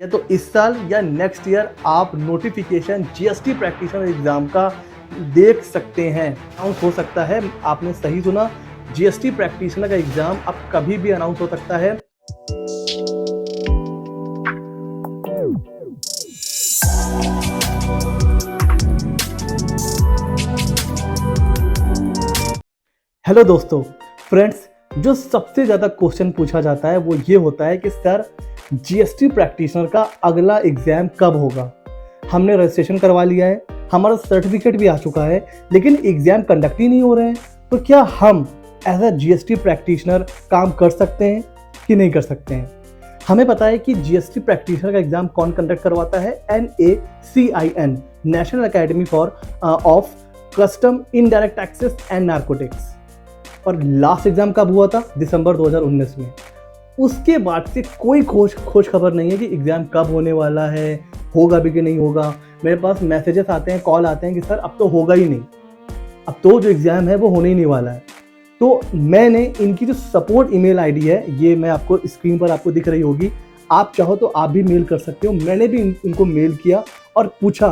या तो इस साल या नेक्स्ट ईयर आप नोटिफिकेशन जीएसटी प्रैक्टिशनर एग्जाम का देख सकते हैं। अनाउंस हो सकता है, आपने सही सुना, जीएसटी प्रैक्टिशनर का एग्जाम अब कभी भी अनाउंस हो सकता है। हेलो दोस्तों, फ्रेंड्स, जो सबसे ज़्यादा क्वेश्चन पूछा जाता है वो ये होता है कि सर जीएसटी प्रैक्टिशनर का अगला एग्ज़ाम कब होगा। हमने रजिस्ट्रेशन करवा लिया है, हमारा सर्टिफिकेट भी आ चुका है, लेकिन एग्ज़ाम कंडक्ट ही नहीं हो रहे हैं। तो क्या हम एज अ जीएसटी प्रैक्टिशनर काम कर सकते हैं कि नहीं कर सकते हैं? हमें पता है कि जीएसटी प्रैक्टिशनर का एग्ज़ाम कौन कंडक्ट करवाता है? NACIN, national academy for of custom indirect taxes and narcotics. और लास्ट एग्जाम कब हुआ था? दिसंबर 2019 में। उसके बाद से कोई खोज खबर नहीं है कि एग्ज़ाम कब होने वाला है, होगा भी कि नहीं होगा। मेरे पास मैसेजेस आते हैं, कॉल आते हैं कि सर अब तो होगा ही नहीं, अब तो जो एग्ज़ाम है वो होने ही नहीं वाला है। तो मैंने इनकी जो सपोर्ट ईमेल आईडी है, ये मैं आपको स्क्रीन पर आपको दिख रही होगी, आप चाहो तो आप भी मेल कर सकते हो। मैंने भी इनको मेल किया और पूछा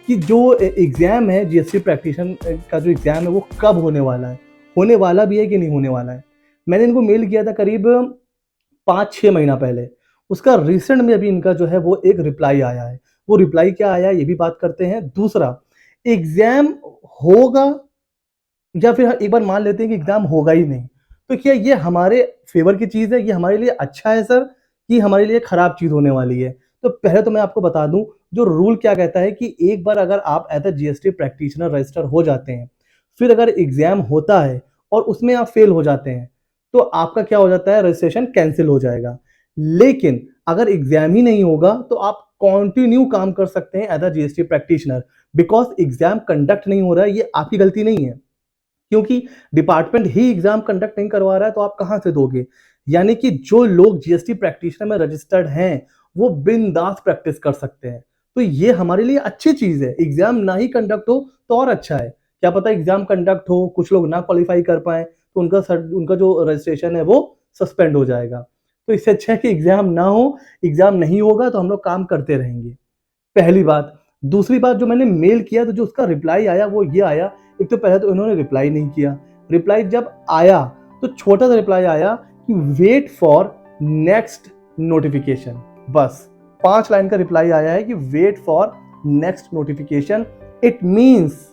कि जो एग्ज़ाम है जीएसटी प्रैक्टिशनर का जो एग्ज़ाम है वो कब होने वाला है, होने वाला भी है कि नहीं होने वाला है। मैंने इनको मेल किया था करीब 5-6 महीना पहले। उसका रिसेंट में अभी इनका जो है वो एक रिप्लाई आया है। वो रिप्लाई क्या आया है ये भी बात करते हैं। दूसरा, एग्ज़ाम होगा या फिर एक बार मान लेते हैं कि एग्ज़ाम होगा ही नहीं, तो क्या ये हमारे फ़ेवर की चीज़ है? ये हमारे लिए अच्छा है सर, कि हमारे लिए खराब चीज़ होने वाली है? तो पहले तो मैं आपको बता दूँ, जो रूल क्या कहता है कि एक बार अगर आप as a GST practitioner register हो जाते हैं, फिर अगर एग्ज़ाम होता है और उसमें आप फेल हो जाते हैं, तो आपका क्या हो जाता है, रजिस्ट्रेशन कैंसल हो जाएगा। लेकिन अगर एग्ज़ाम ही नहीं होगा तो आप कंटिन्यू काम कर सकते हैं as a GST practitioner, because exam conduct नहीं हो रहा है, ये आपकी गलती नहीं है। क्योंकि डिपार्टमेंट ही एग्जाम कंडक्ट नहीं करवा रहा है तो आप कहाँ से दोगे? यानी कि जो लोग जीएसटी प्रैक्टिशनर में रजिस्टर्ड हैं, वो बिंदास प्रैक्टिस कर सकते हैं। तो ये हमारे लिए अच्छी चीज़ है। एग्जाम ना ही कंडक्ट हो तो और अच्छा है। क्या पता एग्जाम कंडक्ट हो, कुछ लोग ना क्वालीफाई कर पाएँ, तो उनका जो रजिस्ट्रेशन है वो सस्पेंड हो जाएगा। तो इससे अच्छा है कि एग्जाम ना हो, एग्जाम नहीं होगा तो हम लोग काम करते रहेंगे। पहली बात। दूसरी बात, जो मैंने मेल किया तो जो उसका रिप्लाई आया वो ये आया, एक तो पहले तो इन्होंने रिप्लाई नहीं किया। रिप्लाई जब आया तो छोटा सा रिप्लाई आया कि वेट फॉर नेक्स्ट नोटिफिकेशन। बस 5 लाइन का रिप्लाई आया है कि wait for next notification. It means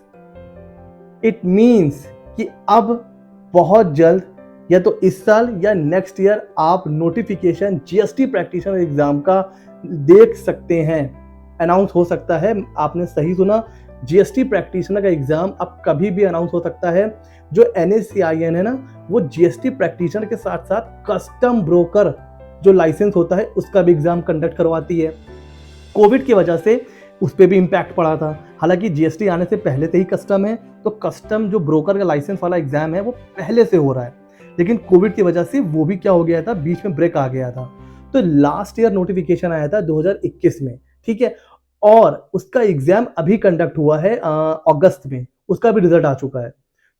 it means कि अब बहुत जल्द या तो इस साल या नेक्स्ट ईयर आप नोटिफिकेशन जीएसटी प्रैक्टिशनर एग्जाम का देख सकते हैं। अनाउंस हो सकता है, आपने सही सुना, जीएसटी प्रैक्टिशनर का एग्जाम अब कभी भी अनाउंस हो सकता है। जो NACIN है ना, वो जीएसटी प्रैक्टिशनर के साथ साथ कस्टम ब्रोकर जो लाइसेंस होता है उसका भी एग्जाम कंडक्ट करवाती है। कोविड की वजह से उस पर भी इम्पैक्ट पड़ा था। हालांकि जीएसटी आने से पहले से ही कस्टम है, तो कस्टम जो ब्रोकर का लाइसेंस वाला एग्जाम है वो पहले से हो रहा है, लेकिन कोविड की वजह से वो भी क्या हो गया था, बीच में ब्रेक आ गया था। तो लास्ट ईयर नोटिफिकेशन आया था 2021 में, ठीक है, और उसका एग्जाम अभी कंडक्ट हुआ है अगस्त में, उसका भी रिजल्ट आ चुका है।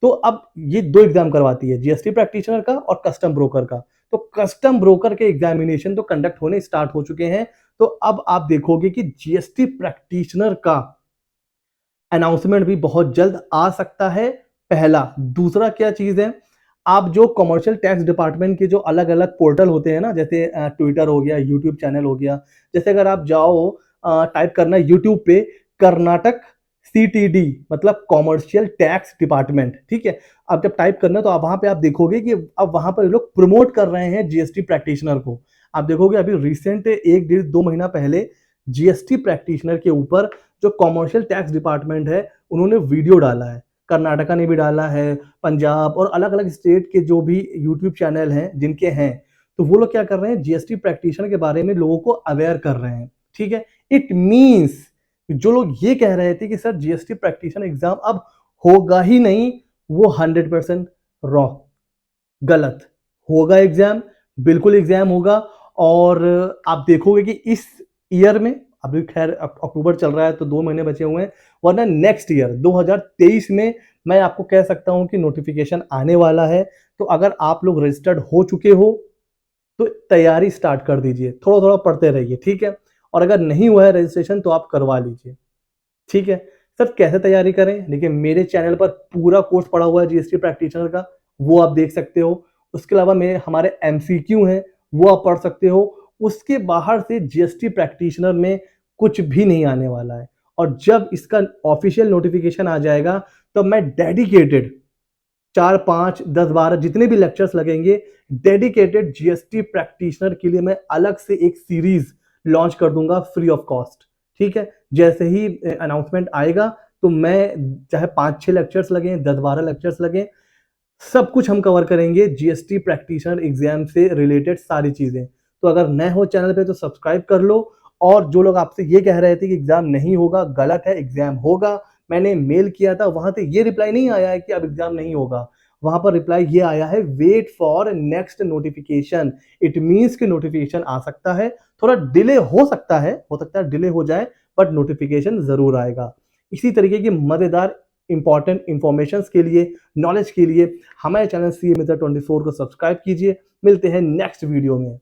तो अब ये 2 एग्जाम करवाती है, जीएसटी प्रैक्टिशनर का और कस्टम ब्रोकर का। तो कस्टम ब्रोकर के एग्जामिनेशन तो कंडक्ट होने स्टार्ट हो चुके हैं। तो अब आप देखोगे कि जीएसटी प्रैक्टिशनर का अनाउंसमेंट भी बहुत जल्द आ सकता है। पहला। दूसरा क्या चीज है, आप जो कमर्शियल टैक्स डिपार्टमेंट के जो अलग अलग पोर्टल होते हैं ना, जैसे ट्विटर हो गया, यूट्यूब चैनल हो गया, जैसे अगर आप जाओ, टाइप करना यूट्यूब पे कर्नाटक CTD, मतलब कॉमर्शियल टैक्स डिपार्टमेंट, ठीक है। अब जब टाइप करना तो आप वहां पे आप देखोगे कि अब वहां पर लोग प्रमोट कर रहे हैं जीएसटी प्रैक्टिशनर को। आप देखोगे अभी रिसेंट 1-1.5-2 महीना पहले जीएसटी प्रैक्टिशनर के ऊपर जो कॉमर्शियल टैक्स डिपार्टमेंट है उन्होंने वीडियो डाला है। कर्नाटका ने भी डाला है, पंजाब और अलग अलग स्टेट के जो भी यूट्यूब चैनल हैं जिनके हैं, तो वो लोग क्या कर रहे हैं, जीएसटी प्रैक्टिशनर के बारे में लोगों को अवेयर कर रहे हैं, ठीक है। इट मीन्स जो लोग ये कह रहे थे कि सर जीएसटी प्रैक्टिशनर एग्जाम अब होगा ही नहीं, वो 100% रॉन्ग, गलत। होगा एग्जाम, बिल्कुल एग्जाम होगा। और आप देखोगे कि इस ईयर में, अभी खैर अक्टूबर चल रहा है तो 2 महीने बचे हुए हैं, वरना नेक्स्ट ईयर 2023 में मैं आपको कह सकता हूं कि नोटिफिकेशन आने वाला है। तो अगर आप लोग रजिस्टर्ड हो चुके हो तो तैयारी स्टार्ट कर दीजिए, थोड़ा थोड़ा पढ़ते रहिए, ठीक है। और अगर नहीं हुआ है रजिस्ट्रेशन तो आप करवा लीजिए। ठीक है सर, कैसे तैयारी करें? देखिए मेरे चैनल पर पूरा कोर्स पड़ा हुआ है जीएसटी प्रैक्टिशनर का, वो आप देख सकते हो। उसके अलावा मेरे हमारे एमसीक्यू हैं, वो आप पढ़ सकते हो। उसके बाहर से जीएसटी प्रैक्टिशनर में कुछ भी नहीं आने वाला है। और जब इसका ऑफिशियल नोटिफिकेशन आ जाएगा तो मैं डेडिकेटेड 4, 5, 10, 12 जितने भी लेक्चर्स लगेंगे, डेडिकेटेड जीएसटी प्रैक्टिशनर के लिए मैं अलग से एक सीरीज लॉन्च कर दूंगा फ्री ऑफ कॉस्ट। ठीक है, जैसे ही अनाउंसमेंट आएगा तो मैं चाहे 5-6 लेक्चर्स लगे, 10-12 लेक्चर्स लगे, सब कुछ हम कवर करेंगे जीएसटी प्रैक्टिशनर एग्जाम से रिलेटेड सारी चीजें। तो अगर नए हो चैनल पे तो सब्सक्राइब कर लो। और जो लोग आपसे ये कह रहे थे कि एग्जाम नहीं होगा, गलत है, एग्जाम होगा। मैंने मेल किया था, वहां से ये रिप्लाई नहीं आया है कि अब एग्जाम नहीं होगा। वहां पर रिप्लाई ये आया है, wait for next notification. It means कि नोटिफिकेशन आ सकता है, थोड़ा डिले हो सकता है डिले हो जाए, बट नोटिफिकेशन जरूर आएगा। इसी तरीके की मजेदार इंपॉर्टेंट इंफॉर्मेशन के लिए, नॉलेज के लिए हमारे चैनल सी मित्र 24 को सब्सक्राइब कीजिए। मिलते हैं नेक्स्ट वीडियो में।